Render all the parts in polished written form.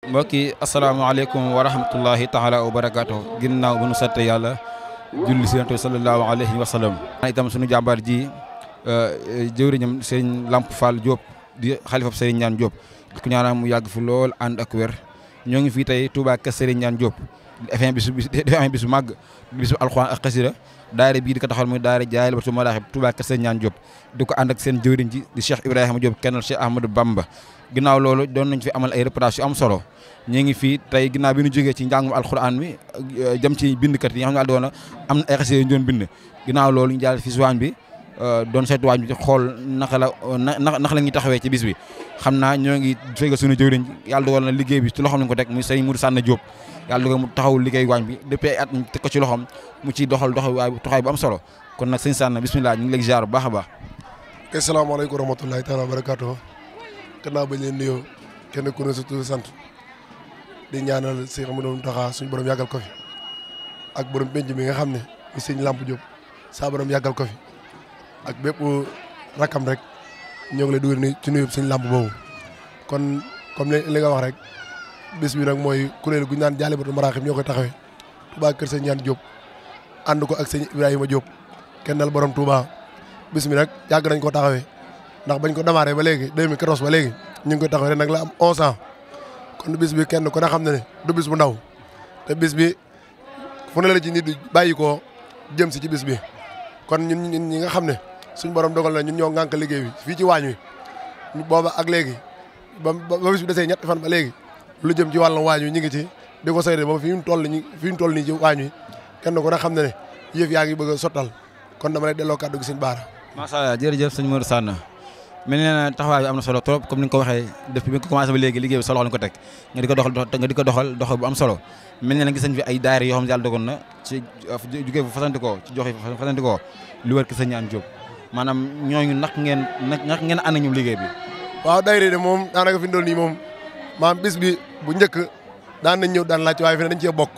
mbokk yi asalaamaaleykum wa rahmatullahi taala wa barakaatu ginnaaw bu nu sant yàlla julli si Yonent bi sallallahu alayhi wa sallam. itam suñu jàmbaar ji jëwriñam Serigne Lamp Fall Diop di xalifab Serigne Niane Diop di ko ñaanal mu yàgg fi lool ànd ak wér ñoo ngi fii tey Touba kër Serigne Niane Diop defee bis bu màgg bis bu alxuraan ak xasida daayira bii di ko taxawal muy daayira Jaalibatul Maraaxib Touba kër Serigne Niane Diop di ko ànd ak seen jëwriñ ji di Cheikh Ibrahima Diop kennal Cheikh Ahmadou Bamba. ginnaaw loolu doon nañ fi amal ay reportage yu am solo ñu ngi fii tey ginnaaw bi ñu jógee ci njàngum alxuraan mi jëm ci bindkat yi nga xam ne doon am na ay xasida yu ñu doon bind ginnaaw loolu ñu jàll fi si waañ bi doon seetu waañ bi xool naka la ñuy taxawee ci bis bi xam naa ñoo ngi fekk suñu jëwriñ yàlla dogal na liggéey bi ci loxoom lañ ko teg muy Serigne Modou Sanna Diop yàlla dogal mu taxawul liggéey waañ bi depuis ay at ñu teg ko ci loxoom mu ciy doxal taxawaay bu am solo kon nag sëñ Sanna bismillah ñu ngi lay ziar bu baax a baax. asalaamaaleykum wa rahmatullahi taala wa barakaatuh. gannaaw bañ leen nuyoo kenn ku ne sa tur sant di ñaanal Cheikh Amadou Mountakha suñu borom yàggal ko fi ak borom penc mi nga xam ne muy sëñ Lamp Diop saa borom yàggal ko fi ak bépp rakam rek ñoo ngi lay dugal ni ci nuyu sëñ Lamp boobu. kon comme li nga wax rek bis bi nag mooy kuréel gu ñu naan Jaalibatul Maraaxib ñoo koy taxawee Touba kër sëñ Niane Diop ànd ko ak sëñ Ibrahima Diop kennal borom Touba bis bi nag yàgg nañ ko taxawee. ndax bañ ko démarré ba léegi 2014 ba léegi ñu ngi koy taxaw ren nag la am 11 ans kon bis bi kenn ku ne xam ne du bis bu ndaw te bis bi fu ne la ci nit di bàyyi koo jëm si ci bis bi kon ñun ñi nga xam ne suñ borom dogal na ñun ñoo ngànk liggéey bi fii ci waañ wi booba ak léegi ba bis bi desee ñetti fan ba léegi lu jëm ci wàllu waañ wi ñu ngi ci di ko sayte ba fi ñu toll nii ci waañ wi kenn ku ne xam ne yëf yaa ngi bëgg a sottal kon dama lay delloo kàddu gi sëñ Baara. macha allah jërëjëf sëñ Modou Sanna mel na taxawaay bi am na solo trop comme ni nga ko waxee depuis bi nga ko commencé ba léegi liggéey bi sa loxo lañ ko teg nga di ko doxal bu am solo mel na gis nañ fi ay daayira yoo xam ne yàlla dogoon na ci jugee fa fasantikoo ci joxe fasantikoo lu wër ki sëñ Niane Diop maanaam ñooñu nak ngeen ànd ñu liggéey bi. waaw daayira de moom daanaka fi mu toll nii moom maam bis bi bu njëkk daan nañ ñëw daan laaj waaye fi ne dañ cee bokk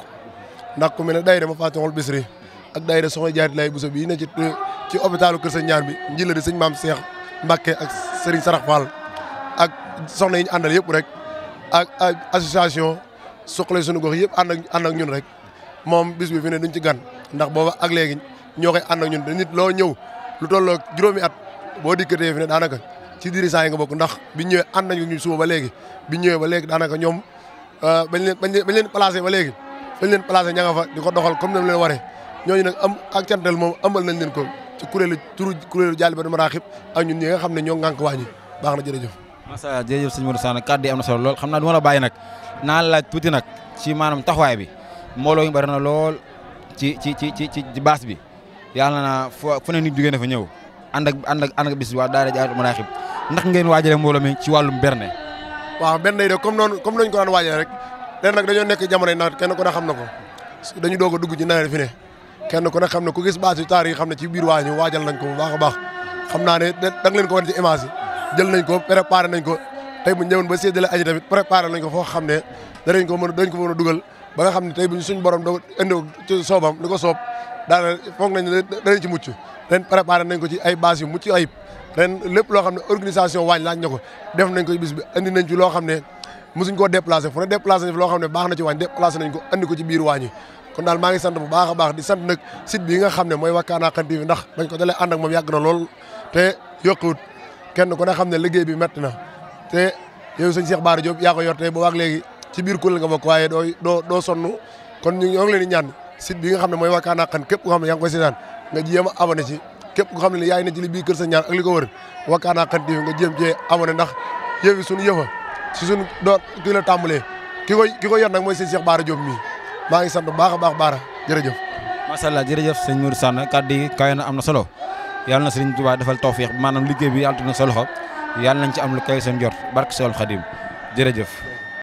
ndax ku mel ne daayira ma fàttewul Bisri ak daayira soxna Jaarati Lay Buso bii ne ci hôpitalu kër sëñ Niane bi njëla di sëñ maam Cheikh Mbacke ak Serigne Sarax Fall ak soxna yi ñu àndal yëpp rek ak association Suqali Sunu Gox yëpp ànd ak ñun rek moom bis bi fi ne duñ ci gan ndax booba ak léegi ñoo koy ànd ak ñun te nit loo ñëw lu tolloo juróomi at boo dikkatee fi ne daanaka ci dirigeant yi nga bokk ndax biñ ñëwee ànd nañu ñu suba ba léegi biñ ñëwee ba léegi daanaka ñoom bañ leen placé ba léegi bañ leen placé ña nga fa di ko doxal comme ni mu leen waree ñooñu nag am ak cantal moom amal nañ leen ko ci kuréelu Jaalibatul Maraaxib ak ñun ñi nga xam ne ñoo ngànk waañi baax na jërëjëf. macha allah jërëjëf sëñ Modou Sanna kàddu yi am na solo lool xam naa du ma la bàyyi nag naa laaj tuuti nag ci maanaam taxawaay bi mbooloo yu bari na lool ci baas bi yàlla na fu ne nit jógee na fa ñëw ànd ak bis bi waa daara Jaalibatul Maraaxib ndax ngeen waajale mbooloo mi ci wàllum berne. waaw berne yi de comme nañu ko daan waajale rek ren nag dañoo nekk jamonoy nawet kenn ku ne xam na ko dañu doog a dugg ci nawet fi ne kenn ku ne xam ne ku gis baas yu taar yi xam ne ci biir waañu waajal nañ ko bu baax a baax xam naa ne da nga leen ko wan ci image yi jël nañ ko préparé nañ ko tey bu ñëwoon ba séddale aji tamit préparé nañ ko foo xam ne danañ ko mën a dugal ba nga xam ne tey bu suñ borom do indi ci soobam li ko soob daana foog nañ ne danañ ci mucc ren préparé nañ ko ci ay base yu mucc ayib ren lépp loo xam ne organisation waañ laaj na ko def nañ ko bis bi andi nañ ci loo xam ne mosuñ koo déplacé fu ne déplacé nañ fi loo xam ne baax na ci waañ déplacé nañ ko andi ko ci biir waañ yi kon daal maa ngi sant bu baax a baax di sant nag site bi nga xam ne mooy Wakana Haqqan TV ndax bañ ko dalee ànd ak moom yàgg na lool te yokkuwut kenn ku ne xam ne liggéey bi métti na te yow sëñ Cheikh Bara Diop yaa ko yor te boobaag léegi ci biir kuréel nga bokk waaye doo sonn kon ñoo ngi leen di ñaan site bi nga xam ne mooy Wakana Haqqan képp koo xam ne yaa ngi koy seetaan nga jéem a abonné ci képp koo xam ne yaay na ci li biir kër sëñ Niane ak li ko wër Wakana Haqqan TV nga jéem cee abonné ndax yëfi suñu yëfa si suñu door kii la tàmbalee ki ko yor nag mooy sëñ Cheikh Bara Diop mii maa ngi sant bu baax a baax Baara jërëjëf. macha allah jërëjëf sëñ Modou Sanna kàddu yi kawe na am na solo yàlla na Sëriñ Tuubaa defal tawfiix maanaam liggéey bi yàlla na sa loxo yàlla nañ ci am lu kawe seen jort barke Seexul Xadiim jërëjëf.